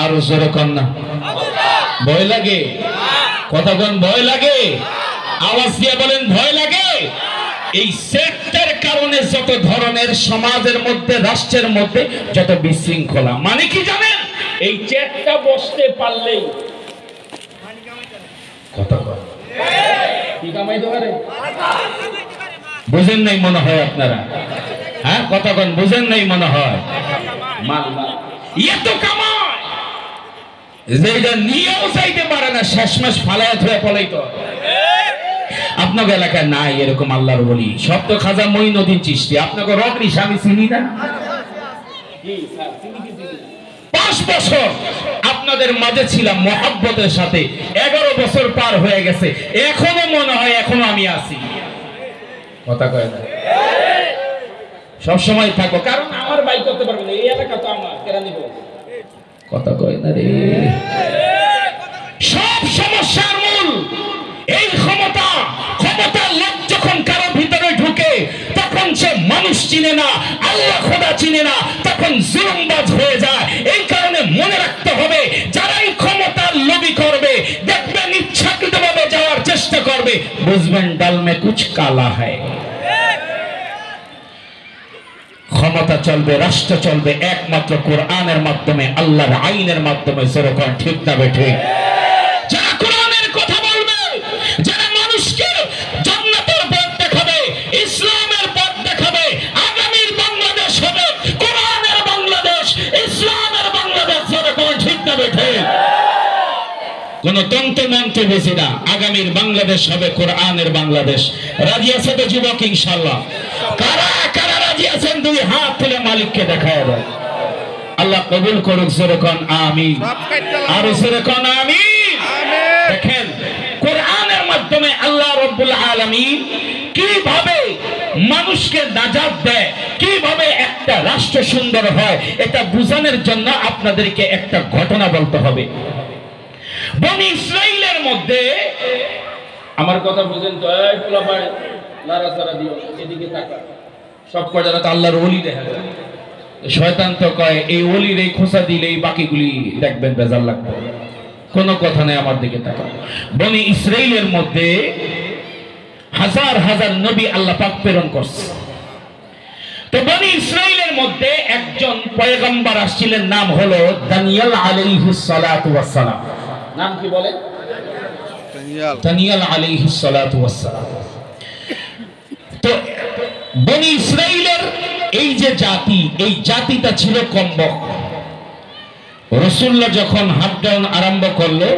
আর জোরে কন্যা ভয় লাগে, কথা কোন ভয় লাগে, আওয়াজ দিয়ে বলেন ভয় লাগে। এই সেক্টর কারণে যত ধরনের সমাজের মধ্যে রাষ্ট্রের মধ্যে যত বিশৃঙ্খলা, মানে কি জানেন, এই চেটটা বসতে পারলেই কথা কয় কি কামাইতে পারে, বুঝেন নাই মনে হয় আপনারা, হ্যাঁ কথা কোন বুঝেন নাই মনে হয়, মাল মাল এত কামায় যেটা নিয়েও চাইতে পারে না, শেষমেশ ফালায় ধরে পলাইতো। আপনাকে এলাকায় নাই এরকম আল্লাহর বলি, সব তো খাজা মঈনুদ্দিন চিশতি, আপনাকে রগরি স্বামী চিনি না। 5 বছর আপনাদের মাঝে ছিলাম মহব্বতের সাথে, 11 বছর পার হয়ে গেছে, এখনো মনে হয় এখনো আমি আছি, কথা কয় না, সব সময় থাকো, কারণ আমার বাই করতে পারবো না, এই এলাকা তো আমার, কেরা নিব, কথা কয় না রে। সব সমস্যার মূল এই ক্ষমতা, ক্ষমতার লোক যখন কারো ভিতরে ঢুকে তখন সে মানুষ চিনে না, আল্লাহ খোদা চিনে না, তখন জুলুমবাজ হয়ে যায়। এই কারণে মনে রাখতে হবে, যারাই ক্ষমতার লোভী করবে দেখবেন ইচ্ছাকৃতভাবে যাওয়ার চেষ্টা করবে, বুঝবেন ডাল মে কুছ কালা হয়। ক্ষমতা চলবে, রাষ্ট্র চলবে একমাত্র কোরআনের মাধ্যমে, আল্লাহর আইনের মাধ্যমে, যেরকম ঠিক না বেঠে। যারা কোরআনের কথা বলবে, যারা মানুষকে জান্নাতের পথ দেখাবে, ইসলামের পথ দেখাবে, আগামীর বাংলাদেশ হবে কোরআনের বাংলাদেশ, ইসলামের বাংলাদেশ, যেরকম ঠিক না বেঠে। কোন তন্ত্র মন্ত্র বেশি না, আগামীর বাংলাদেশ হবে কোরআনের বাংলাদেশ। রাজি আছে তো যুবক ইনশাআল্লাহ? কারা কারা রাজি আছেন দুই হাত তুলে মালিককে দেখায় দেয়। আল্লাহ কবুল করুক, যেরকম আমিন, আর যেরকম আমিন। দেখেন কোরআনের মাধ্যমে আল্লাহ রাব্বুল আলামিন কিভাবে মানুষকে নাজাত দেয়, কিভাবে একটা রাষ্ট্র সুন্দর হয়, এটা বোঝানোর জন্য আপনাদেরকে একটা ঘটনা বলতে হবে। বনি ইসরাইলের মধ্যে, আমার কথা বুঝেন তো, এই পোলাপায় নাড়াচাড়া দিও, এদিকে তাকা, সব কয়টা তো আল্লাহর ওলি দেখা যায়। শয়তান তো কয় এই ওলির এই খোঁচা দিলে এই বাকিগুলি দেখবেন বেজার লাগবে, কোনো কথা নেই, আমার দিকে তাকা। বনি ইসরাইলের মধ্যে হাজার হাজার নবী আল্লাহ পাক প্রেরণ করছে। তো বনি ইসরাইলের মধ্যে একজন পয়গম্বর আসছিলেন, নাম হলো দানিয়েল আলাইহিস সালাতু ওয়াস সালাম। নাম কি বলে? দানিয়েল আলাইহিস সালাতু ওয়াস সালাম। তো বনি ইসরাইলের এই যে জাতি, এই জাতিটা ছিল কমবক। রাসূলুল্লাহ যখন হাবডাউন আরম্ভ করলো,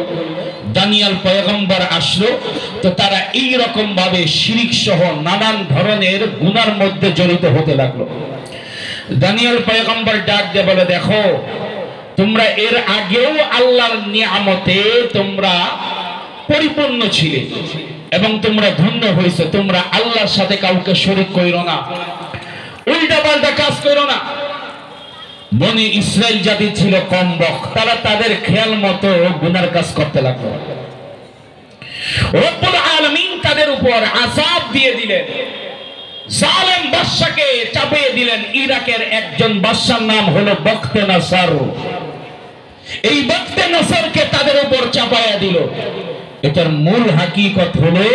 দানিয়েল পয়গম্বর আসলো, তো তারা এই রকম ভাবে শিরিক সহ নানান ধরনের গুনার মধ্যে জড়িত হতে লাগলো। দানিয়েল পয়গম্বর ডাক দিয়ে বলে, দেখো তোমরা এর আগেও আল্লাহর নিয়ামতে তোমরা পরিপূর্ণ ছিলে এবং তোমরা ধন্য হয়েছে, তোমরা আল্লাহর সাথে কাউকে শরীক কইরো না, উল্টা পাল্টা কাজ কইরো না। বনি ইসরাইল জাতি ছিল কমবক, তারা তাদের খেয়াল মতো গুনার কাজ করতে লাগলো। রব্বুল আলামিন তাদের উপর আযাব দিয়ে দিলেন, জালেম বাদশাকে চাপিয়ে দিলেন। ইরাকের একজন বাদশার নাম হলো বখতে নসর। এই বখতে নসরকে তাদের উপর চাপায়া দিল। এটার মূল হাকিকত হলো,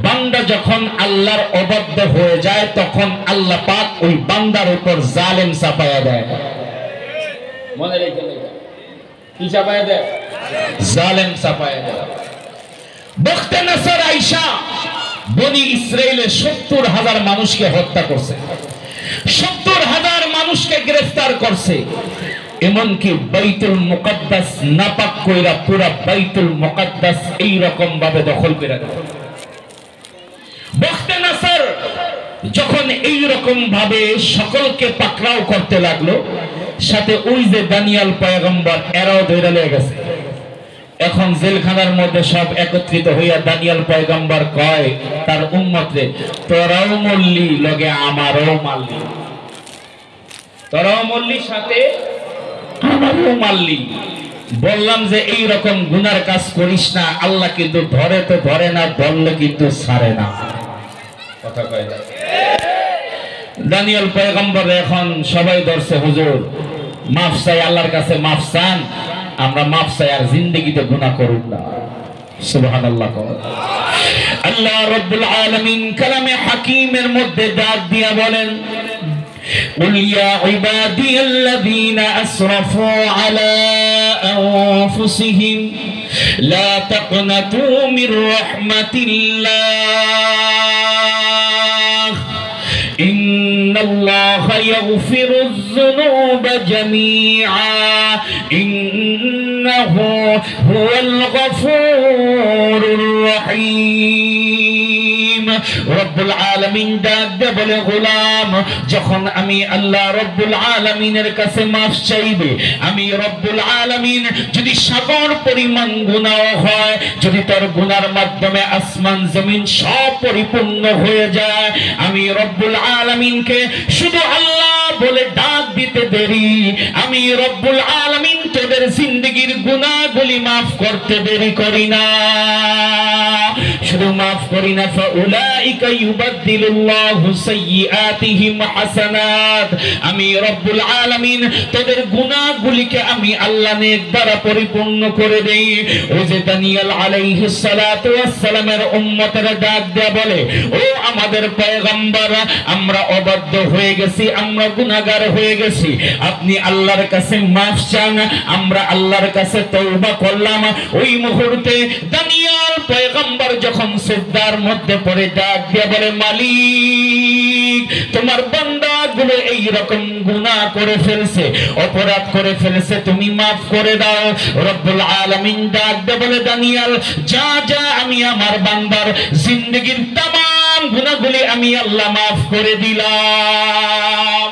বান্দা যখন আল্লাহর অবাধ্য হয়ে যায় তখন আল্লাহ পাক ওই বান্দার উপর জালেম চাপায়া দেয়। মনে রেখে কি চাপায়া দেয়? জালেম চাপায়া দেয়। বখতে নসর আইসা বনি ইসরাইলের 70,000 মানুষকে হত্যা করছে, 70,000 মানুষকে গ্রেফতার করছে। এমনকি বাইতুল মুকাদ্দাস নাপাক কইরা পুরা বাইতুল মুকাদ্দাস এই রকম ভাবে দখল করে দেয়। বখতে নসর যখন এই রকম ভাবে সকলকে পাকড়াও করতে লাগলো, সাথে ওই যে দানিয়েল পয়গম্বর এরাও ধরে লয়ে গেছে। এখন জেলখানার মধ্যে সব একত্রিত হইয়া দানিয়েল পয়গম্বর কয় তার উম্মতরে, তোরাও মরলি লগে আমারও মারলি, তোরাও মরলি সাথে আমারও মারলি। বললাম যে এই রকম গুনার কাজ করিস না, আল্লাহ কিন্তু ধরে তো ধরে না, ধরলে কিন্তু ছাড়ে না, কথা কয় না। দানিয়েল পয়গম্বর এখন সবাই ধরছে, হুজুর মাফ চাই, আল্লাহর কাছে মাফ চান, আমরা মাফ চাই আর জিন্দেগিতে গুনাহ করুন না। সুবহানাল্লাহ। আল্লাহ রাব্বুল আলামিন কালামে হাকিমের মধ্যে ডাক দিয়া বলেন, قل يا عبادي الذين أسرفوا على أنفسهم لا تقنطوا من رحمة الله إن الله يغفر الذنوب جميعا إنه هو الغفور الرحيم। রব্বুল আলামিন ডাক দে বলে, গোলাম যখন আমি আল্লাহ রব্বুল আলামিনের কাছে মাফ চাইবে, আমি রব্বুল আলামিন যদি সাগর পরিমাণ গুনাহ হয়, যদি তোর গুনার মাধ্যমে আসমান জমিন সব পরিপূর্ণ হয়ে যায়, আমি রব্বুল আলামিনকে শুধু আল্লাহ বলে ডাক দিতে দেরি, আমি রব্বুল আলামিন তোদের জিন্দেগীর গুনাহগুলি মাফ করতে দেরি করি না। শুধু মাফ করি না, ফাউলাইকা ইউবাদদিলুল্লাহু সাইয়্যাতিহিম হাসানাত, আমি রব্বুল আলামিন তোদের গুনাহগুলিকে আমি আল্লাহ নেক দ্বারা পরিপূর্ণ করে দেই। ওই যে দানিয়েল আলাইহিস সালাতু ওয়াস সালামের উম্মতের ডাক দেয়া বলে, ও আমাদের পয়গম্বর, আমরা অবাধ্য হয়ে গেছি, আমরা গুনাহগার হয়ে গেছি, আপনি আল্লাহর কাছে মাফ চান। আমরা আল্লাহর কাছে তওবা করলাম। ওই মুহূর্তে দানিয়েল পয়গম্বর যখন সিজদার মধ্যে পড়ে ডাক দিয়ে বলে, মালিক তোমার বান্দাগুলো এই রকম গুনাহ করে ফেলছে, অপরাধ করে ফেলছে, তুমি মাফ করে দাও। রব্বুল আলামিন ডাক দিয়ে বলে, দানিয়েল যা যা, আমি আমার বান্দার জিন্দেগীর तमाम গুনাহগুলি আমি আল্লাহ মাফ করে দিলাম।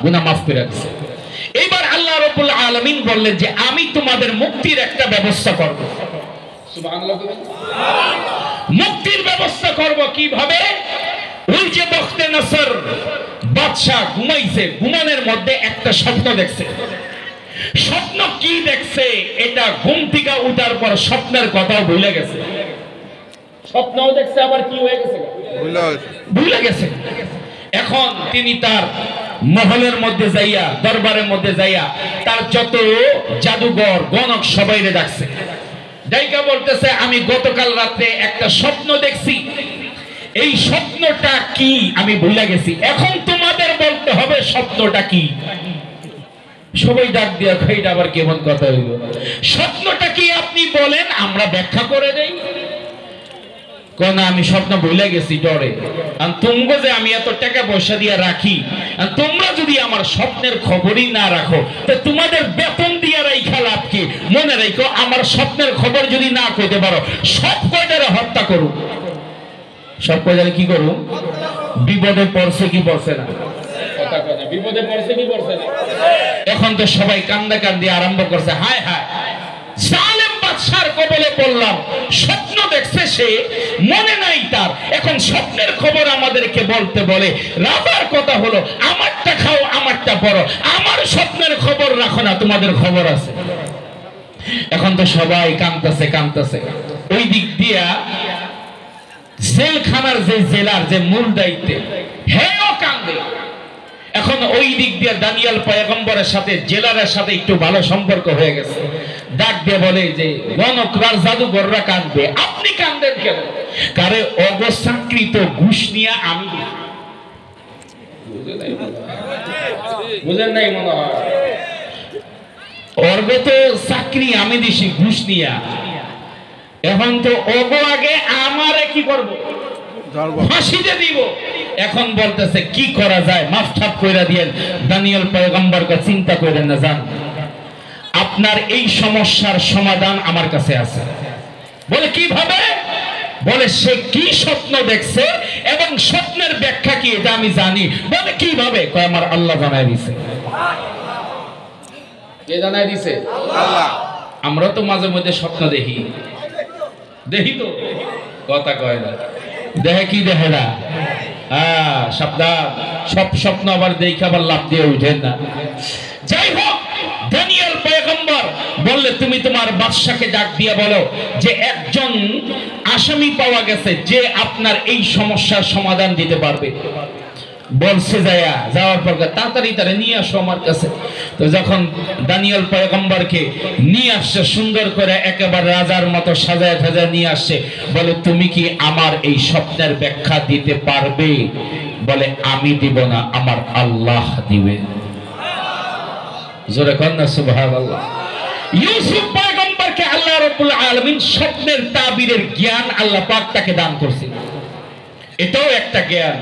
গুনাহ মাফ করে দিয়েছে। এবার আল্লাহ রাব্বুল আলামিন বললেন যে আমি তোমাদের মুক্তির একটা ব্যবস্থা করব। সুবহানাল্লাহ। মুক্তির ব্যবস্থা করব কিভাবে? ওই যে বখতে নসর বাদশা ঘুমাইছে, ঘুমানোর মধ্যে একটা স্বপ্ন দেখছে। স্বপ্ন কি দেখছে এটা ঘুম থেকে উঠার পর স্বপ্নের কথাও ভুলে গেছে। স্বপ্নও দেখছে, আবার কি হয়ে গেছে? ভুলে গেছে। এখন তিনি তার মহলের মধ্যে যাইয়া, দরবারের মধ্যে যাইয়া তার যত জাদুঘর গণক সবাইরে ডাকছে। ডাইকা বলতেছে, আমি গতকাল রাতে একটা স্বপ্ন দেখছি, এই স্বপ্নটা কি আমি ভুলে গেছি, এখন তোমাদের বলতে হবে স্বপ্নটা কি। সবাই ডাক দিয়া খাইটা আবার কেমন কথা হইল, স্বপ্নটা কি আপনি বলেন, আমরা ব্যাখ্যা করে দেই। কোন আমি স্বপ্ন ভুলে গেছি ডরে, আর তোমরা যে আমি এত টাকা পয়সা দিয়ে রাখি, আর তোমরা যদি আমার স্বপ্নের খবরই না রাখো, তো তোমাদের বেতন দিয়ে রাখা লাভ কি? মনে রাখো, আমার স্বপ্নের খবর যদি না কইতে পারো, সব কয়টারে হত্যা করো। সব কয়টারে কি করো? বিপদে পড়ছে কি পড়ছে না? কথা কথা বিপদে পড়ছে কি পড়ছে না? এখন তো সবাই কান্দা কান্দি আরম্ভ করছে, হায় হায় জালেম বাদশার কবলে পড়লাম। স্বপ্ন দেখছে সে, মনে নাই তার, এখন স্বপ্নের খবর আমাদেরকে বলতে বলে। রাজার কথা হলো, আমারটা খাও, আমারটা পড়ো, আমার স্বপ্নের খবর রাখো না, তোমাদের খবর আছে। এখন তো সবাই কাঁদতেছে কাঁদতেছে। ওই দিক দিয়া জেলখানার যে জেলার যে মূল দায়িত্বে, হেও কান্দে। এখন ওই দিক দিয়ে দানিয়েল পয়গম্বরের সাথে জেলারের সাথে একটু ভালো সম্পর্ক হয়ে গেছে। ডাক দিয়ে বলে যে গণকরা জাদুঘররা কাঁদবে, আপনি কাঁদেন কেন? কারে অগোচাকৃত ঘুষ নিয়ে আমি, বুঝেন নাই মনে হয়, অর্গ তো চাকরি আমি দিছি ঘুষ নিয়া, এখন তো অগো আগে আমারে কি করব? ফাঁসিতে দিব। এখন বলতেছে কি করা যায়, মাফ ঠাপ কইরা দিয়েন। দানিয়েল পয়গম্বরকে চিন্তা করেন না, জান আপনার এই সমস্যার সমাধান আমার কাছে আছে। বলে কিভাবে? বলে সে কি স্বপ্ন দেখছে এবং স্বপ্নের ব্যাখ্যা কি এটা আমি জানি। বলে কিভাবে? কয় আমার আল্লাহ জানাই দিছে। কে জানাই দিছে? আল্লাহ। আমরা তো মাঝে মধ্যে স্বপ্ন দেখি, দেখি তো কথা কয় না, দেখে কি দেখে না? হ্যাঁ সাবধান, সব স্বপ্ন আবার দেখে আবার লাভ দিয়ে উঠেন না। যাই হোক, দানিয়েল পয়গম্বর বললে তুমি তোমার বাদশাকে ডাক দিয়ে বলো যে একজন আসামি পাওয়া গেছে যে আপনার এই সমস্যার সমাধান দিতে পারবে। বলছে যাওয়ার পর তাড়াতাড়ি তারা নিয়ে আসো আমার কাছে। তো যখন দানিয়েল পয়গম্বরকে নিয়ে আসছে, সুন্দর করে একেবারে রাজার মতো সাজায় সাজায় নিয়ে আসছে, বলে তুমি কি আমার এই স্বপ্নের ব্যাখ্যা দিতে পারবে? বলে আমি দিব না, আমার আল্লাহ দিবে। জোরে কন্যা সুবহানাল্লাহ। ইউসুফ পয়গম্বরকে আল্লাহ রাব্বুল আলামিন স্বপ্নের তাবিরের জ্ঞান আল্লাহ পাক তাকে দান করছে। এটাও একটা জ্ঞান।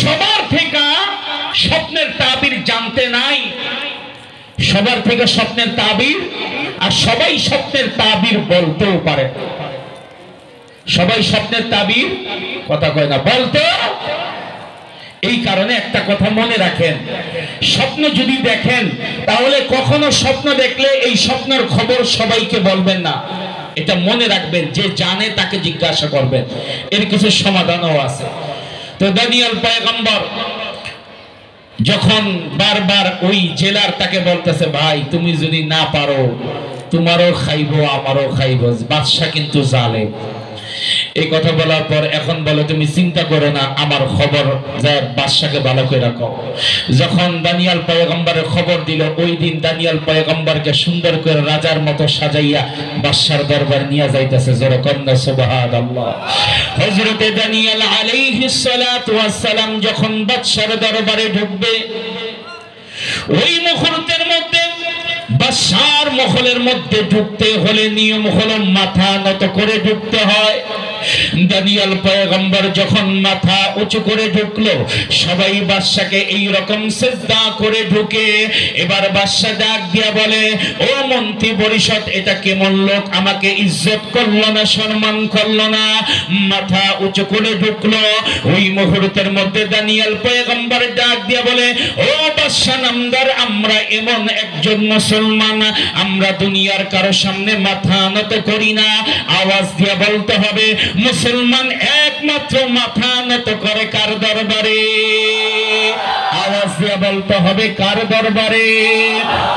সবার থেকে স্বপ্নের তাবির জানতে নাই, সবার থেকে স্বপ্নের তাবির, আর সবাই স্বপ্নের তাবির বলতেও পারে। সবাই স্বপ্নের তাবির কথা কয় না, বলতে। এই কারণে একটা কথা মনে রাখেন, স্বপ্ন যদি দেখেন তাহলে কখনো স্বপ্ন দেখলে এই স্বপ্নের খবর সবাইকে বলবেন না। এটা মনে রাখবেন, যে জানে তাকে জিজ্ঞাসা করবেন, এর কিছু সমাধানও আছে। তো দানিয়েল পয়গম্বর যখন বারবার ওই জেলার তাকে বলতেছে, ভাই তুমি যদি না পারো তোমারও খাইবো আমারও খাইবো, বাদশা কিন্তু জালে। এই কথা বলার পর এখন বলে তুমি চিন্তা করো না, আমার খবর যায় বাদশাকে ভালো করে রাখো। যখন দানিয়েল পয়গম্বরের খবর দিল, ওই দিন দানিয়েল পয়গম্বরকে সুন্দর করে রাজার মতো সাজাইয়া বাদশার দরবার নিয়ে যাইতেছে। জোরে কন্যা সুবহানাল্লাহ। হযরতে দানিয়েল আলাইহিস সালাতু ওয়াস সালাম যখন বাদশার দরবারে ঢুকবে, ওই মুহূর্তের মধ্যে বাদশার মহলের মধ্যে ঢুকতে হলে নিয়ম হলো মাথা নত করে ঢুকতে হয়। দানিয়েল পয়গম্বর যখন মাথা উঁচু করে ঢুকলো, সবাই বাদশাকে এই রকম সিজদা করে ঢুকে। এবার বাদশা ডাক দিয়া বলে, ও মন্ত্রী পরিষদ, এটা কেমন লোক, আমাকে ইজ্জত করলো না, সম্মান করলো না, মাথা উঁচু করে ঢুকলো। ওই মুহূর্তের মধ্যে দানিয়েল পয়গম্বর ডাক দিয়া বলে, ও বাদশা নামদার, আমরা এমন একজন মুসলমান, আমরা দুনিয়ার কারো সামনে মাথা নত করি না। আওয়াজ দিয়া বলতে হবে, মুসলমান একমাত্র মাথা নত করে কার দরবারে? আওয়াজ দিয়া বলতে হবে, কার দরবারে?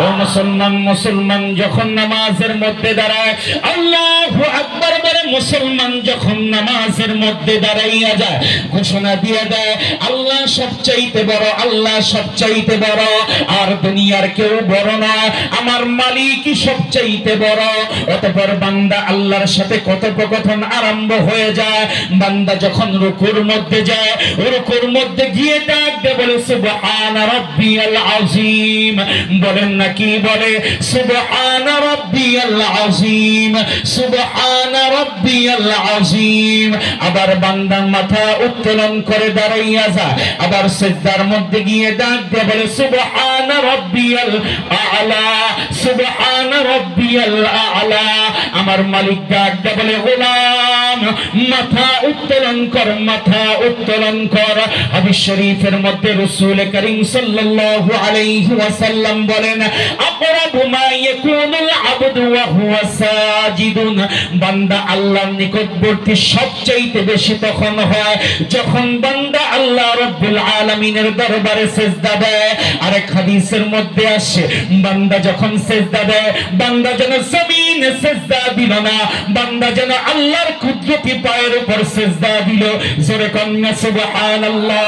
ও মুসলমান, মুসলমান যখন নামাজের মধ্যে দাঁড়ায় আল্লাহু আকবার বলে, মুসলমান যখন নামাজের মধ্যে দাঁড়াইয়া যায় ঘোষণা দিয়ে দেয়, আল্লাহ সবচাইতে বড়, আল্লাহ সবচাইতে বড়, আর দুনিয়ার কেউ বড় না, আমার মালিকই সবচাইতে বড়। অতঃপর বান্দা আল্লাহর সাথে কথোপকথন আরম্ভ হয়ে যায়। বান্দা যখন রুকুর মধ্যে যায়, রুকুর মধ্যে গিয়ে ডাক দিয়ে বলে, সুবহান রাব্বিয়াল আযীম। বলেন না কি বলে? সুবহান রাব্বিয়াল আযীম, সুবহান রাব্বিয়াল আযীম। আবার বান্দা মাথা উত্তোলন করে দাঁড়াইয়া যায়, আবার সিজদার মধ্যে গিয়ে ডাক দিয়ে বলে, সুবহান রাব্বিয়াল আ'লা, সুবহান রাব্বিয়াল আ'লা। আমার মালিক ডাক দিয়ে বলে, গোলাম মাথা উত্তোলন কর, মাথা উত্তোলন কর। হাদিস শরীফের মধ্যে রাসূল করিম সাল্লাল্লাহু আলাইহি ওয়াসাল্লাম বলেন, আকরাবু মা ইয়াকুনুল আবদু ওয়া হুয়া সাজিদুন। বান্দা আল্লাহর নিকটবর্তী সবচেয়ে বেশি তখন হয় যখন বান্দা আল্লাহ রাব্বুল আলামিনের দরবারে সিজদা দেয়। আরেক হাদিসের মধ্যে আসে, বান্দা যখন সিজদা দেয়, বান্দা যেন জমিনে সিজদা দিল না, বান্দা যেন আল্লাহর কুদরতি পায়ের উপর সিজদা দিল। জোরে কন্যা সুবহানাল্লাহ।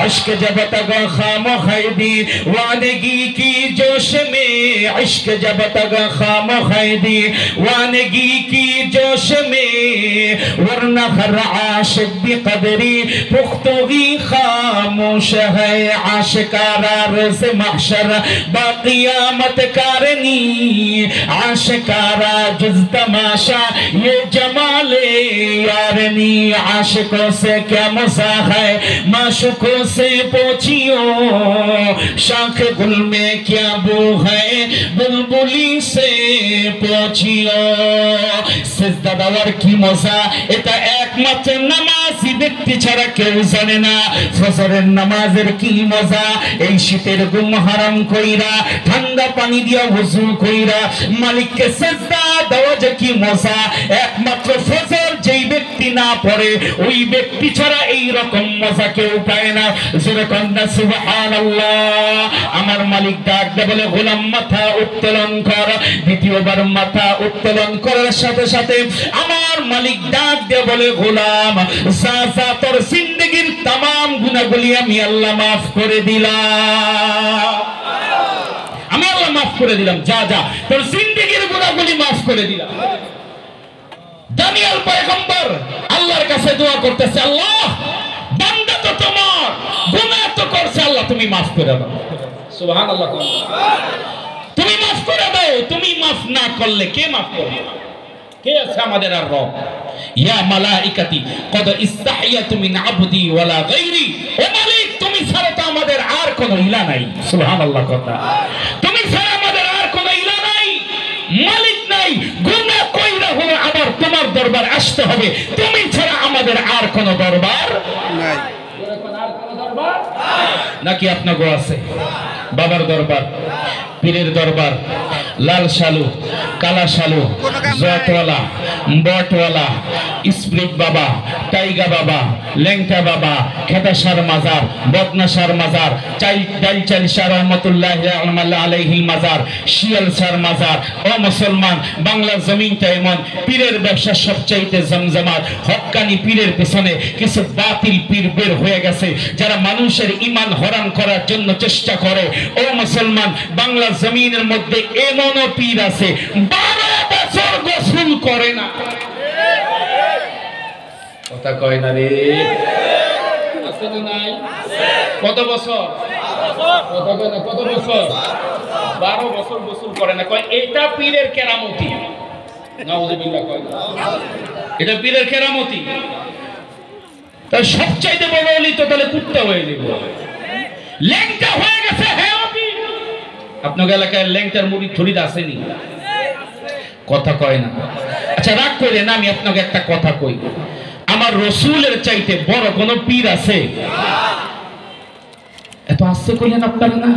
इश्क जब तक खामोखाई दी वानगी की जोश में, इश्क जब तक खामोखाई दी वानगी की जोश में, वरना हर आशिक भी कदरी पुख्तगी खामोश है। आशिकारा रोज़ महशर बाक़ियामत कारनी, आशिकारा जुज़ तमाशा ये जमाले यारनी। आशिकों से क्या मज़ा है, माशुकों से पूछियो, शाख गुल में क्या बू है, बुलबुली से पूछियो। সিজদা দেওয়ার কি মজা, এটা একমাত্র নামাজি ব্যক্তি ছাড়া কেউ জানে না। ফজরের নামাজের কি মজা, এই শীতের ঘুম হারাম কইরা ঠান্ডা পানি দিয়া ওযু কইরা মালিককে সিজদা দেওয়া যে কি মজা, একমাত্র ফজর যেই ব্যক্তি না পড়ে ওই ব্যক্তি ছাড়া এই রকম মজা কেউ পায় না। জোরে কন্যা সুবহানাল্লাহ। আমার মালিক ডাক দিয়ে বলে, গোলাম মাথা উত্তোলন কর। দ্বিতীয়বার মাথা উত্তোলন করার সাথে সাথে আমার মালিক ডাক দিয়ে বলে, গোলাম যা যা তোর জিন্দেগি জিন্দেগির तमाम গুনাহগুলি আমি আল্লাহ maaf করে দিলাম, আমি আল্লাহ maaf করে দিলাম। যা যা তোর জিন্দেগির গুনাহগুলি maaf করে দিলাম। দানিয়েল পয়গম্বর আল্লাহর কাছে দোয়া করতেছে, আল্লাহ বান্দা তো তোমার, গুনাহ তো করছে, আল্লাহ তুমি maaf করে দাও। সুবহানাল্লাহ, তুমি maaf করে দাও। তুমি maaf না করলে কে maaf করবে? কে আছে আমাদের আর রব? ইয়া মালাইকাতি কদ ইস্তাহিয়াতু মিন আবদি ওয়ালা গায়রি, ও মালিক তুমি ছাড়া তো আমাদের আর কোনো ইলা নাই। সুবহানাল্লাহ, কথা তুমি ছাড়া আমাদের আর কোনো ইলা নাই, মালিক নাই। গুনাহ কইরা হলো আবার তোমার দরবার আসতে হবে, তুমি ছাড়া আমাদের আর কোনো দরবার নাই। নাকি আপনাগো আছে? বাবার দরবার, পীরের দরবার, লাল শালু, কালা শালু, জটওয়ালা, বটওয়ালা, স্প্রিট বাবা, টাইগা বাবা, লেংটা বাবা, খেদাসার মাজার, বদনাসার মাজার, ডাইলচাল শাহ রহমতুল্লাহ আলাইহিল মাজার, শিয়াল শাহর মাজার। ও মুসলমান, বাংলার জমিনটা এমন, পীরের ব্যবসা সবচাইতে জমজমাট। হক্কানি পীরের পেছনে কিছু বাতিল পীর বের হয়ে গেছে, যারা মানুষের ঈমান হরণ করার জন্য চেষ্টা করে। ও মুসলমান, বাংলার জমিনের মধ্যে এমনও পীর আছে 12 বছর গোসল করে না। কথা কয় না রে, আছে না নাই? কত বছর? কথা কয় না, কত বছর? 12 বছর গোসল করে না। কয় এটা পীরের কেরামতি। নাউজুবিল্লাহ, কয় এটা পীরের কেরামতি। তার সবচাইতে বড় ওলি তো তাহলে কুত্তা হয়ে যাবে, ল্যাংটা হয়ে গেছে। হ্যাঁ, আপনার এলাকায় ল্যাংটার মুড়ি থরিদ আসেনি? কথা কয় না। আচ্ছা রাগ করে না, আমি আপনাকে একটা কথা কই, আমার রসুলের চাইতে বড় কোন পীর আছে? এত আস্তে কইলেন আপনারা না?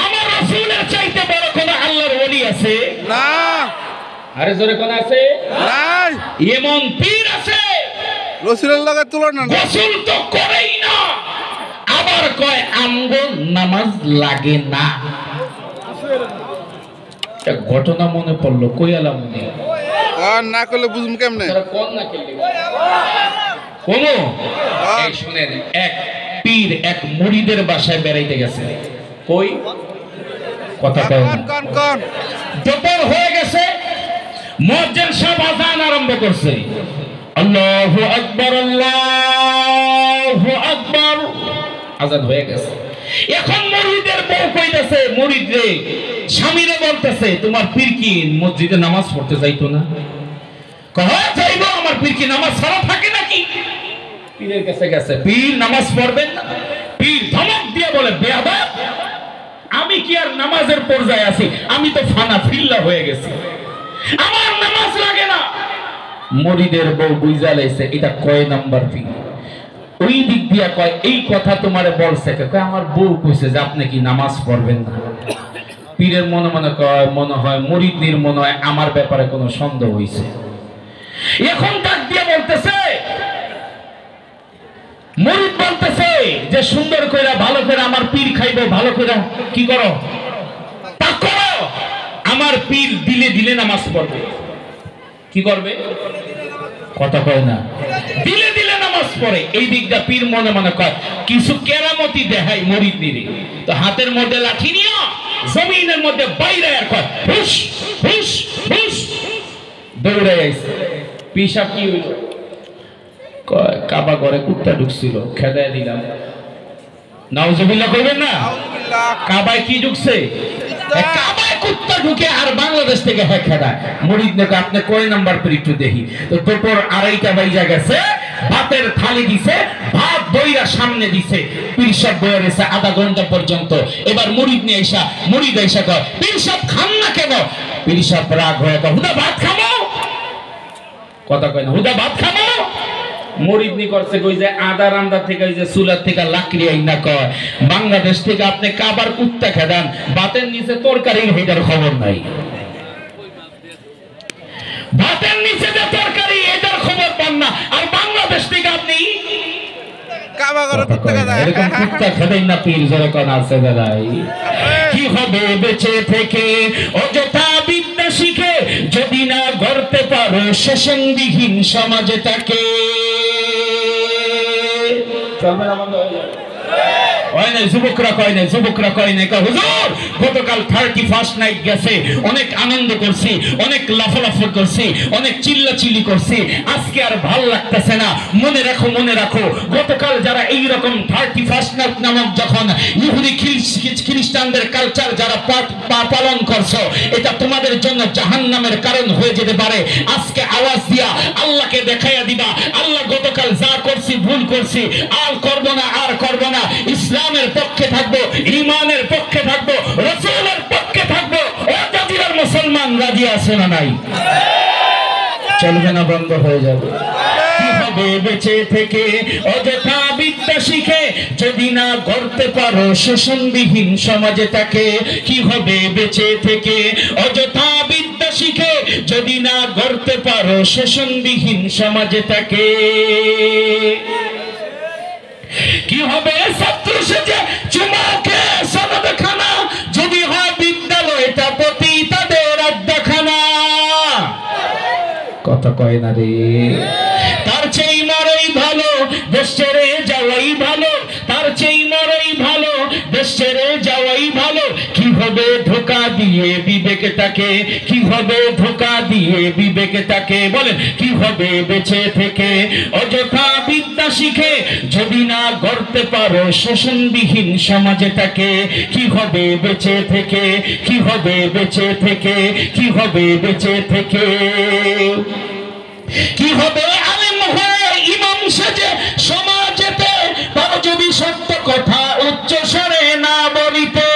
আমার রসুলের চাইতে বড় কোন আল্লাহর ওলি আছে? না। আরে জোরে কোন আছে? নাই। এমন পীর আছে রসুলের লগে তুলনা না, গোসল তো করেই না, আবার কয় আমগো নামাজ লাগে না। এক ঘটনা মনে পড়লো, কইয়ালা মনে না করলে বুঝুম কেমনে? কোন না কেলে কোন? এই শুনেন, এক পীর এক মুরিদের বাসায় বেড়াইতে গেছে। কই? কথা কয় না। কোন দুপুর হয়ে গেছে, মুয়াজ্জিন সাহেব আযান আরম্ভ করছে। আল্লাহু আকবার, আল্লাহু আকবার, আযান হয়ে গেছে। এখন মুরিদের বউ কইতাছে, মুরিদ রে, স্বামীরে বলতেছে, তোমার পীর কি মসজিদে নামাজ পড়তে যাইতো না? কয় যাইবো, আমার পীর কি নামাজ ছাড়া থাকে নাকি? পীরের কাছে গেছে, পীর নামাজ পড়বেন না? পীর ধমক দিয়ে বলে, বেয়াদব, আমি কি আর নামাজের পর্যায়ে আছি? আমি তো ফানা ফিল্লা হয়ে গেছি, আমার নামাজ লাগে না। মুরিদের বউ বুঝা লাইছে এটা কয় নাম্বার পীর। ওই দিক দিয়া কয়, এই কথা তোমারে বলছে কে? কয় আমার বউ কইছে যে আপনি কি নামাজ পড়বেন না। পীরের মনে মনে কয়, মনে হয় মুরিদনির মনে হয় আমার ব্যাপারে কোনো সন্দেহ হইছে। এখন ডাক দিয়ে বলতেছে, মুরিদ বলতেছে যে সুন্দর কইরা ভালো করে আমার পীর খাইবে, ভালো করে কি করো তা করো। আমার পীর দিলে দিলে নামাজ পড়বে। কি করবে? কথা কয় না, দিলে দিলে নামাজ পড়ে। এই দিকটা পীর মনে মনে কয় কিছু কেরামতি দেখাই মুরিদ নিরে। তো হাতের মধ্যে লাঠি নিয়ে জমিনের মধ্যে বাইরে আর কয় হুস হুস হুস, দৌড়ে আইছে। পিসাব কি হইল? কয় কাবা ঘরে কুত্তা ঢুকছিল, খেদায় দিলাম। নাউজুবিল্লাহ কইবেন না? কাবায় কি ঢুকছে? কাবায় কুত্তা ঢুকে আর বাংলাদেশ থেকে হ্যাঁ খেদায়। মুরিদ নাকি আপনি কয় নাম্বার পীর একটু দেখি। তো দুপুর 2:30 বাজে গেছে, ভাতের থালি দিছে, ভাত দইরা সামনে দিছে, পীর সাহেব বইয়া গেছে আধা ঘন্টা পর্যন্ত। এবার মুরিদ নিয়ে আইসা, মুরিদ আইসা কয় পীর সাহেব খান না কেন? পীর সাহেব রাগ হয়ে কয় হুদা ভাত খাবো। কথা কয় না, হুদা ভাত খাবো। মুরিদ নি করছে কই যে আদা রান্দা থেকে, ওই যে চুলার থেকে লাকড়ি আইনা কয় বাংলাদেশ থেকে আপনি কাবার কুত্তা খেদান, ভাতের নিচে তরকারির হেটার খবর নাই। ভাতের নিচে যে তরকারি এটার খবর পান না, আর বাংলাদেশ থেকে আপনি কাবা করে কুত্তা খেদান। এরকম কুত্তা খেদাই না পীর জোরে কোন আছে দাদাই? কি হবে বেঁচে থেকে অযথা বিদ্যা শিখে, যদি না গড়তে পারো শেষণবিহীন সমাজে তাকে। চলবে না বন্ধ হয়ে যাবে হয় না যুবকরা কয় না হুজুর গতকাল 31st নাইট গেছে অনেক আনন্দ করছি অনেক লাফালাফি করছি অনেক চিল্লাচিল্লি করছি আজকে আর ভাল লাগতেছে না মনে রাখো গতকাল যারা এই রকম 31st নাইট নামক যখন ইহুদি খ্রিস্টানদের কালচার যারা পালন করছো এটা তোমাদের জন্য জাহান্নামের কারণ হয়ে যেতে পারে আজকে আওয়াজ দিয়া আল্লাহকে দেখাইয়া দিবা আল্লাহ গতকাল যা করছি ভুল করছি আর করব না ইসলামের পক্ষে থাকবো ঈমানের পক্ষে থাকবো রাসূলের পক্ষে থাকবো ও জাতির মুসলমান রাজি আছে না নাই চলবে না বন্ধ হয়ে যাবে কি হবে বেঁচে থেকে অযথা বিদ্যা শিখে যদি না গড়তে পারো শোষণবিহীন সমাজে তাকে কি হবে বেঁচে থেকে অযথা বিদ্যা শিখে যদি না গড়তে পারো শোষণবিহীন সমাজে তাকে কি হবে ছাত্র সেজে চুমাকে সনদ খানা যদি হয় বিদ্যালয়টা প্রতি তাদের আড্ডাখানা কথা কয় না রে তার চেয়ে মরাই ভালো দেশ ছেড়ে যাওয়াই ভালো তার চেয়ে মরাই ভালো দেশ ছেড়ে যাওয়াই ভালো কি হবে ধোঁকা দিয়ে বিবেকটাকে কি হবে ধোঁকা দিয়ে বিবেকটাকে বলেন কি হবে বেঁচে থেকে অযথা বিদ্যা শিখে যদি না গড়তে পারো শোষণবিহীন সমাজে তাকে কি হবে বেঁচে থেকে কি হবে বেঁচে থেকে কি হবে বেঁচে থেকে কি হবে আলেম হয়ে ইমাম সেজে সমাজেতে পারো যদি সত্য কথা উচ্চ স্বরে না বলিতে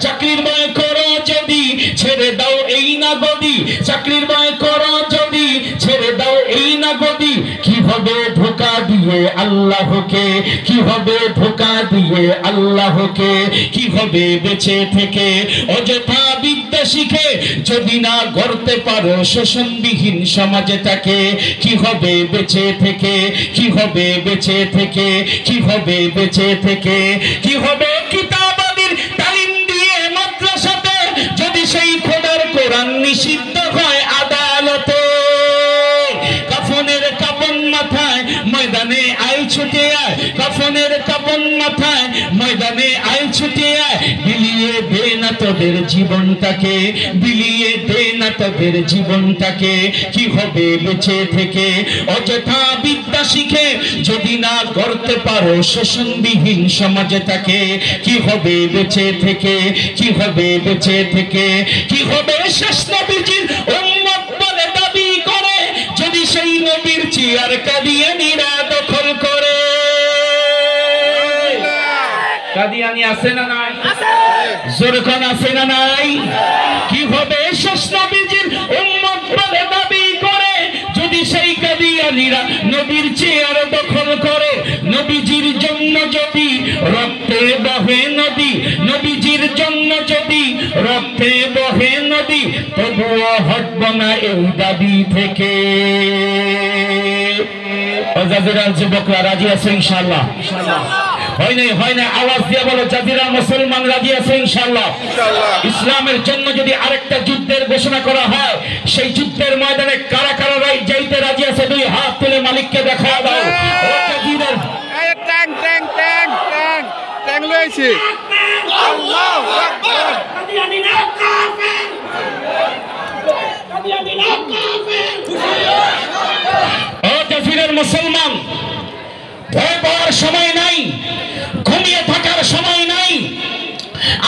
চাকরির ভয় করো যদি ছেড়ে দাও এই না গদি চাকরির ভয় করো যদি ছেড়ে দাও এই না গদি কি হবে ধোঁকা দিয়ে আল্লাহকে কি হবে ধোঁকা দিয়ে আল্লাহকে কি হবে বেঁচে থেকে অযথা বিদ্যা শিখে যদি না গড়তে পারো শোষণবিহীন সমাজে তাকে কি হবে বেঁচে থেকে কি হবে বেঁচে থেকে কি হবে বেঁচে থেকে কি হবে কিতাবাদির তালিম দিয়ে মাদ্রাসাতে যদি সেই খোদার কোরআন নিষিদ্ধ হয় আদালতে কাফনের কাপন মাথায় ময়দানে আয় ছুটে আয় কাফনের কাপন মাথায় ময়দানে আয় ছুটে আয় বিলিয়ে দে না তোদের জীবনটাকে বিলিয়ে দে না তোদের জীবনটাকে কি হবে বেঁচে থেকে অযথা বিদ্যা শিখে যদি না গড়তে পারো শোষণবিহীন সমাজে তাকে কি হবে বেঁচে থেকে কি হবে বেঁচে থেকে কি হবে শেষ নবীজির উম্মত বলে দাবি করে যদি সেই নবীর চেয়ার কাদিয়ানীরা দখল করে কাদিয়ানী আছে না নাই জোরখান আছে না নাই কি হবে শেষ নবীজির উম্মত বলে দাবি করে যদি সেই কাদিয়ানীরা নবীর চেয়ার দখল করে নবীজির জন্য যদি রক্তে বহে নদী নবীজির জন্য যদি রক্তে বহে নদী তবুও হটব না এই দাবি থেকে জাজিরার যুবকরা রাজি আছে ইনশাআল্লাহ হয় না আওয়াজ দিয়ে বলো জাজিরার মুসলমান রাজি আছে ইনশাআল্লাহ ইসলামের জন্য যদি আরেকটা যুদ্ধের ঘোষণা করা হয় সেই যুদ্ধের ময়দানে কারা কারা যাইতে রাজি আছে দুই হাত তুলে মালিককে দেখা দাও ও জাজিরার ট্যাং ট্যাং ট্যাং ট্যাং ট্যাং লইছে আল্লাহু আকবার কাদিয়ানী না কাফের কাদিয়ানী না কাফের ও জাজিরার মুসলমান ভয় পাওয়ার সময় নাই ঘুমিয়ে থাকার সময় নাই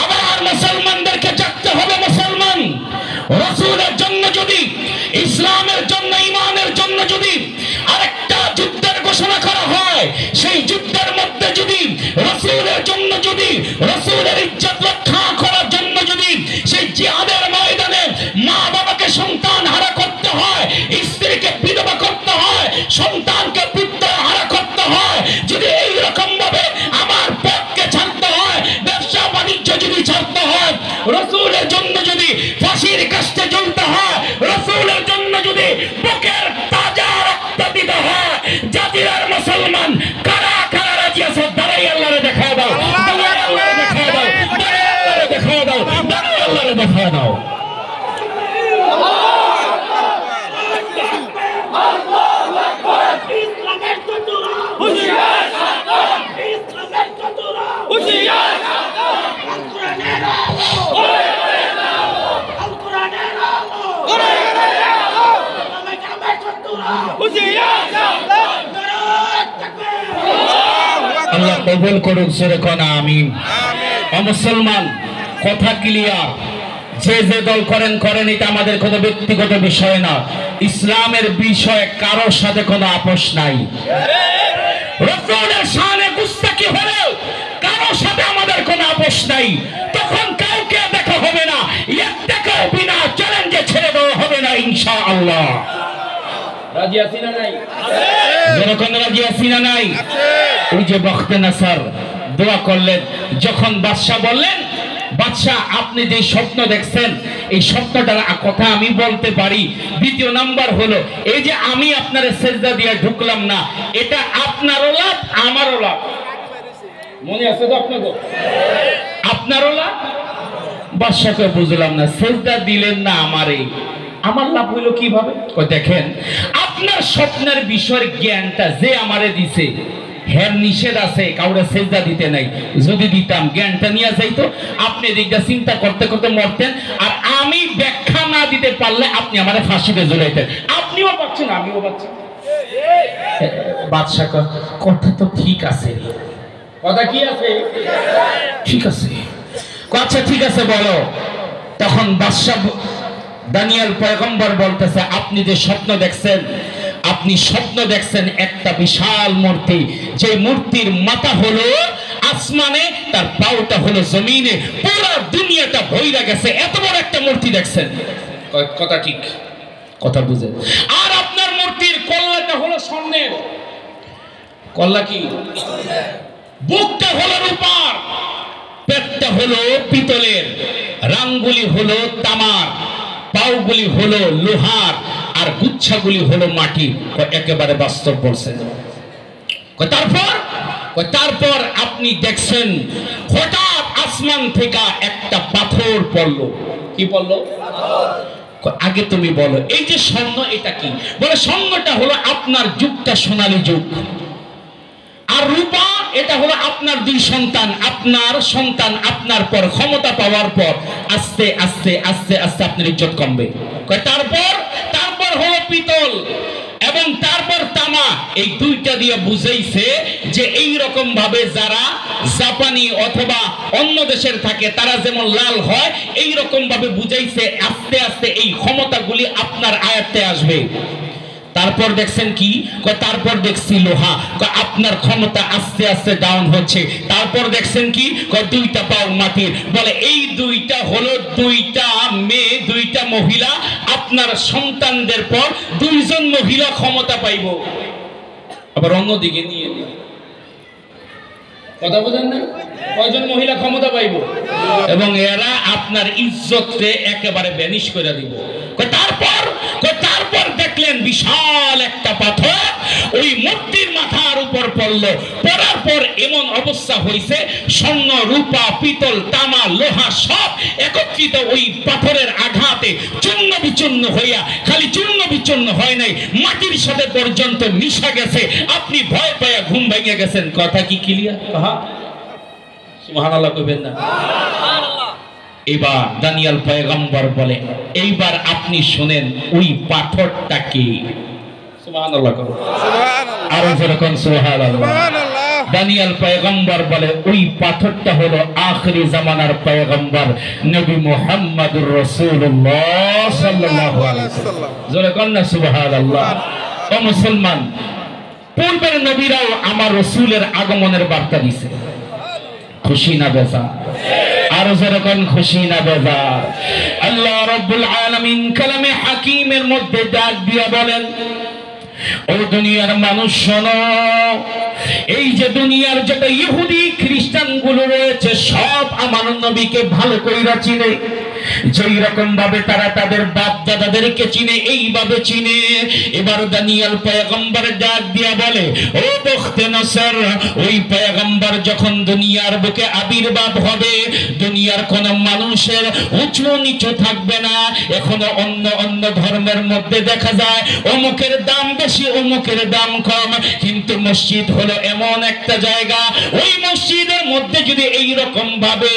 আবার মুসলমানদেরকে জাগতে হবে মুসলমান রাসূলের জন্য যদি ইসলামের জন্য ঈমানের জন্য যদি আরেকটা যুদ্ধের ঘোষণা করা হয় সেই যুদ্ধের মধ্যে যদি রাসূলের জন্য যদি রাসূলের ইজ্জত রক্ষা করার জন্য যদি সেই জিহাদের ময়দানে মা বাবাকে সন্তান হারা করতে হয় স্ত্রীকে বিধবা করতে হয় সন্তানকে পুত্র হারা করতে হয় যদি এই রকম ভাবে আমার পথকে ছাড়তে হয় ব্যবসা বাণিজ্য যদি ছাড়তে হয় রাসূলের জন্য যদি ফাঁসির কাস্টে ঝুলতে হয় রাসূলের জন্য যদি বুকের তাজা রক্ত দিতে হয় জাতির মুসলমান কারা কারা রাজি আছে দাঁড়াই আল্লাহরে দেখা দাও দাঁড়াই আল্লাহরে দেখা দাও দাঁড়াই আল্লাহরে দেখা দাও দাঁড়াই আল্লাহরে দেখা দাও আল্লাহু আকবার ইসলামের জন্য হুঁশিয়ার আল্লাহ কবুল করুক, জোরে কোন আমিন। মুসলমান, কথা ক্লিয়ার। যে যে দল করেন করেন, এটা আমাদের কোনো ব্যক্তিগত বিষয় না। ইসলামের বিষয়ে কারোর সাথে কোনো আপোষ নাই। রাসূলের শানে গুস্তাখি হলেও কারোর সাথে আমাদের কোনো আপোষ নাই। তখন কাউকে দেখা হবে না, একটাকেও বিনা চ্যালেঞ্জে ছেড়ে দেওয়া হবে না ইনশাআল্লাহ। রাজি আছি না নাই? যখন রাজি আছি না নাই? ওই যে বখতে নাসার দোয়া করলেন, যখন বাদশা বললেন, বাদশা আপনি যে স্বপ্ন দেখছেন এই স্বপ্নটার কথা আমি বলতে পারি। দ্বিতীয় নাম্বার হলো এই যে আমি আপনার সেজদা দিয়ে ঢুকলাম না, এটা আপনারও লাভ আমারও লাভ। মনে আছে তো আপনাকে? আপনারও লাভ। বাদশাকে বুঝলাম না, সেজদা দিলেন না আমারে, আমার লাভ হইলো কিভাবে? দেখেন, আপনার স্বপ্নের বিষয়ের জ্ঞানটা যে আমারে দিছে, হের নিষেধ আছে কাউরে সেজদা দিতে নাই। যদি দিতাম জ্ঞানটা নিয়ে যাইতো, আপনি দিকটা চিন্তা করতে করতে মরতেন, আর আমি ব্যাখ্যা না দিতে পারলে আপনি আমারে ফাঁসিতে ঝুলাইতেন। আপনিও পাচ্ছেন, আমিও পাচ্ছি। বাদশা কথা তো ঠিক আছে, কথা কি আছে? ঠিক আছে। আচ্ছা ঠিক আছে বলো। তখন বাদশা দানিয়েল পয়গম্বর বলতেছে, আপনি যে স্বপ্ন দেখছেন, আপনি স্বপ্ন দেখছেন একটা বিশাল মূর্তি, যে মূর্তির মাথা হলো আসমানে, তার পাওটা হলো জমিনে, পুরো দুনিয়াটা ভইরা গেছে, এত বড় একটা মূর্তি দেখছেন। কথা ঠিক, কথা বুঝে। আর আপনার মূর্তির কল্লাটা হলো স্বর্ণের। কল্লা কি? বুকটা হলো রূপার, পেটটা হলো পিতলের, রাঙ্গুলি হলো তামার, পাউগুলি হলো লোহার, আর গুচ্ছাগুলি হলো মাটি। একেবারে বাস্তব বলছেন। তারপর আপনি দেখছেন হঠাৎ আসমান থেকে একটা পাথর পড়লো। কি পড়লো? আগে তুমি বলো, এই যে স্বর্ণ এটা কি? বলে স্বর্ণটা হলো আপনার যুগটা সোনালী যুগ, আর রূপা এটা হলো আপনার দুই সন্তান। আপনার সন্তান আপনার পর ক্ষমতা পাওয়ার পর আস্তে আস্তে আস্তে আস্তে আপনার ইজ্জত কমবে। তারপর হলো পিতল, এবং তারপর তামা। এই দুইটা দিয়ে বুঝাইছে যে এই রকম ভাবে যারা জাপানি অথবা অন্য দেশের থাকে তারা যেমন লাল হয়, এই রকম ভাবে বুঝাইছে আস্তে আস্তে এই ক্ষমতাগুলি আপনার আয়ত্তে আসবে। তারপর দেখছেন কি? তারপর দেখছি লোহা, আপনার ক্ষমতা আস্তে আস্তে ডাউন হচ্ছে। তারপর দেখছেন কি? দুইটা পাও মাটির। বলে এই দুইটা হলো দুইটা মেয়ে, দুইটা মহিলা। আপনার সন্তানদের পর দুইজন মহিলা ক্ষমতা পাইব। আবার অন্যদিকে নিয়ে কথা বোঝেন না? কয়জন মহিলা ক্ষমতা পাইব? এবং এরা আপনার ইজ্জতকে একেবারে ব্যানিশ করে দিব। তারপর দেখলেন বিশাল একটা পাথর ওই মূর্তির মাথার উপর পড়লো। পড়ার পর এমন অবস্থা হয়েছে, স্বর্ণ, রূপা, পিতল, তামা, লোহা সব একত্রিত ওই পাথরের আঘাতে চূর্ণ বিচূর্ণ হইয়া, খালি চূর্ণ বিচূর্ণ হয় নাই, মাটির সাথে পর্যন্ত মিশা গেছে। আপনি ভয় পাইয়া ঘুম ভেঙে গেছেন। কথা কি ক্লিয়ার? সুবহানাল্লাহ কইবেন না? এবার দানিয়েল পয়গম্বর বলে, এইবার আপনি শুনেন ওই পাথরটা কি? সুবহানাল্লাহ করো, আরো যেরকম সুবহানাল্লাহ। দানিয়েল পয়গম্বর বলে ওই পাথরটা হলো আখিরি জামানার পয়গম্বর নবী মুহাম্মদুর রাসূলুল্লাহ সাল্লাল্লাহু আলাইহি ওয়াসাল্লাম। জোরে কোন না সুবহানাল্লাহ। ও মুসলমান, পূর্বের নবীরাও আমার রাসূলের আগমনের বার্তা দিয়েছে। খুশি না বেজার? আর যখন খুশি না বেজার? আল্লাহ রাব্বুল আলামিন কালামে হাকিমের মধ্যে ডাক দিয়া বলেন, ও দুনিয়ার মানুষ শোনো, এই যে দুনিয়ার যত ইহুদি খ্রিস্টান গুলো রয়েছে সব আমার নবীকে ভালো কইরা চিনে। যেই রকম ভাবে তারা তাদের বাপ দাদাদেরকে চিনে এইভাবে চিনে। এবার দানিয়েল পয়গম্বর ডাক দিয়া বলে, ও বখতে নসর, ওই পয়গম্বর যখন দুনিয়ার বুকে আবির্ভাব হবে, দুনিয়ার কোন মানুষের উঁচু নিচু থাকবে না। এখনো অন্য অন্য ধর্মের মধ্যে দেখা যায় অমুকের দাম বেশি অমুকের দাম কম, কিন্তু মসজিদ হলো এমন একটা জায়গা, ওই মসজিদের মধ্যে যদি এই রকম ভাবে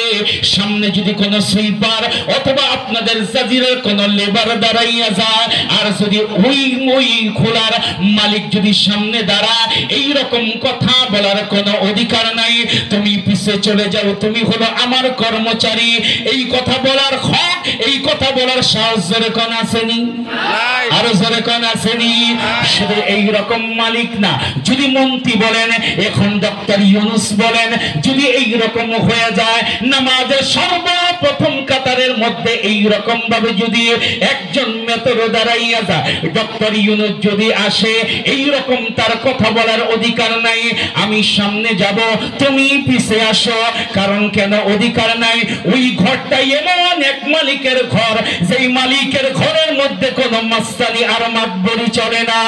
সামনে যদি কোন সুইপার অথবা আপনাদের জাজিরের কোন লেবার দাঁড়াইয়া যায়, আর যদি ওই খোলার মালিক যদি সামনে দাঁড়ায়, এই রকম কথা বলার কোনো অধিকার নাই। তুমি পিছে চলে যাও, তুমি হলো আমার কর্মচারী, এই কথা বলার হক, এই কথা বলার সাহস জোরে কোন আসেনি? আরো জোরে কোন আসেনি? শুধু এই রকম মালিক না, যদি মন্ত্রী বলেন, এখন ডক্টর ইউনূস বলেন, যদি এই রকম হয়ে যায়, নামাজের সর্বপ্রথম কাতারের মধ্যে এই রকম ভাবে যদি একজন মেতর দাঁড়াইয়া যায়, ডক্টর ইউনূস যদি আসে, এই রকম তার কথা বলার অধিকার নাই। আমি সামনে যাব, তুমি পিছে আসো। কারণ কেন অধিকার নাই? ওই ঘরটাই এমন এক মালিকের ঘর, যেই মালিকের ঘরের মধ্যে কোন মাস্তানি আর মাতবরি চলে না।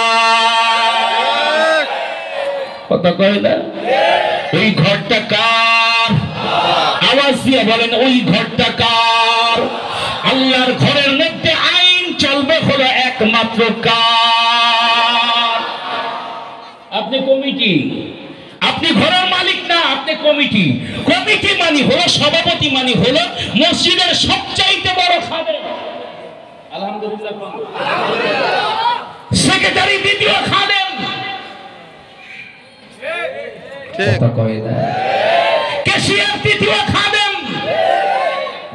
কথা কয় না? ওই ঘরটা কার? আওয়াজ দিয়ে বলেন, ওই ঘরটা কার? আল্লাহর ঘরের মধ্যে আইন চলবে হলো একমাত্র কার? আপনি কমিটি, আপনি ঘরের মালিক না, আপনি কমিটি। কমিটি মানে হলো, সভাপতি মানে হলো মসজিদের সবচাইতে বড় খাদেম। আলহামদুলিল্লাহ। সেক্রেটারি দ্বিতীয় খাদেম। কথা কয় না? ক্যাশিয়ার তৃতীয় খাদেম।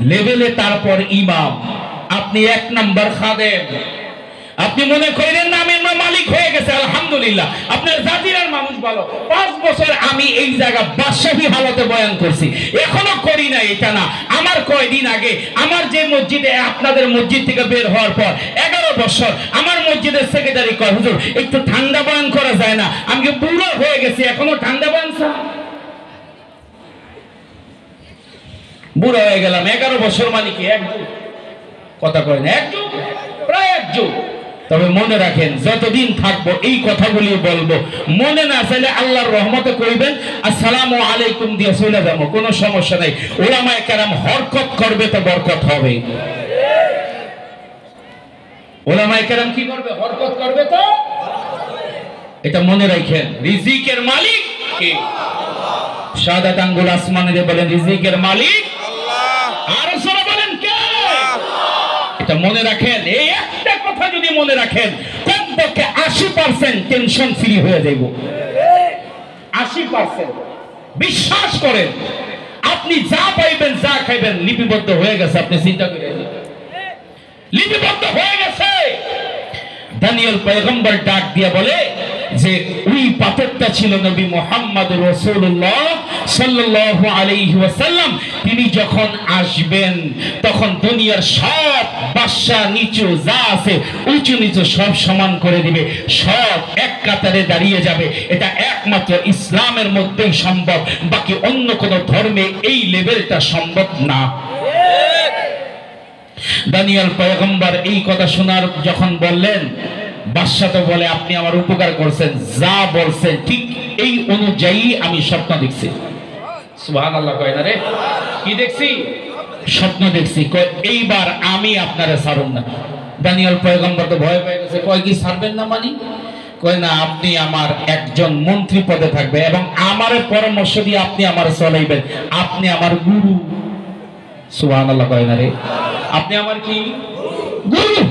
লেভেলে তারপর ইমাম, আপনি এক নাম্বার খাদেম। আপনি মনে করেন না আমি মালিক হয়ে গেছে, আলহামদুলিল্লাহ। আপনার জাতির মানুষ ভালো। 5 বছর আমি এই জায়গা বাদশাহী হালতে বয়ান করছি, এখনো করি না এটা না। আমার কয়দিন আগে আমার যে মসজিদে, আপনাদের মসজিদ থেকে বের হওয়ার পর 11 বছর আমার মসজিদের সেক্রেটারি কয়, হুজুর একটু ঠান্ডা বয়ান করা যায় না? আমি বুড়ো হয়ে গেছি, এখনো ঠান্ডা বয়ান? বুড়ো হয়ে গেলাম, 11 বছর মানে কি এক যুগ? কথা কয় না? এক যুগ, প্রায় এক যুগ। তবে মনে রাখেন, যতদিন থাকবো এই কথাগুলি বলবো। মনে না চাইলে আল্লাহর রহমতে কইবেন আসসালামু আলাইকুম দিয়ে চলে যাবো, কোনো সমস্যা নাই। উলামায়ে কেরাম হরকত করবে তো বরকত হবে। উলামায়ে কেরাম কি করবে? হরকত করবে তো। এটা মনে রাখেন, রিজিকের মালিক কে? শাহাদাত আঙ্গুল আসমানে দিয়ে বলেন, রিজিকের মালিক আল্লাহ। আর সবাই বলেন কে? এটা মনে রাখেন। এই একটা কথা যদি মনে রাখেন, কমপক্ষে 80% টেনশন ফ্রি হয়ে যাইব। 80% বিশ্বাস করেন, আপনি যা পাইবেন, যা খাইবেন, লিপিবদ্ধ হয়ে গেছে। আপনি চিন্তা করে লিপিবদ্ধ হয়ে গেছে। দানিয়েল পয়গম্বর ডাক দিয়ে বলে যে ওই পাথরটা ছিল নবী মুহাম্মদ রাসূলুল্লাহ সাল্লাল্লাহু আলাইহি ওয়াসাল্লাম। তিনি যখন আসবেন তখন দুনিয়ার সব বাদশা নিচু যা আছে উঁচু নিচু সব সমান করে দিবে, সব এক কাতারে দাঁড়িয়ে যাবে। এটা একমাত্র ইসলামের মধ্যেই সম্ভব, বাকি অন্য কোন ধর্মে এই লেভেলটা সম্ভব না। দানিয়েল পয়গম্বর এই কথা শোনার যখন বললেন, বাদশা তো বলে আপনি আমার উপকার করছেন, যা বলছেন ঠিক এই অনুযায়ী আমি স্বপ্ন দেখছি। সুবহানাল্লাহ কয় না রে? কি দেখছি? স্বপ্ন দেখছি। কয় এইবার আমি আপনারে ছাড়ুন না। দানিয়েল পয়গম্বর তো ভয় পেয়ে গেছে, কয় কি ছাড়বেন না মানি? কয় না, আপনি আমার একজন মন্ত্রী পদে থাকবে এবং আমার পরামর্শ দিয়ে আপনি আমার চলাইবেন, আপনি আমার গুরু। সুবহানাল্লাহ কয় না রে? আপনি আমার কি গুরু?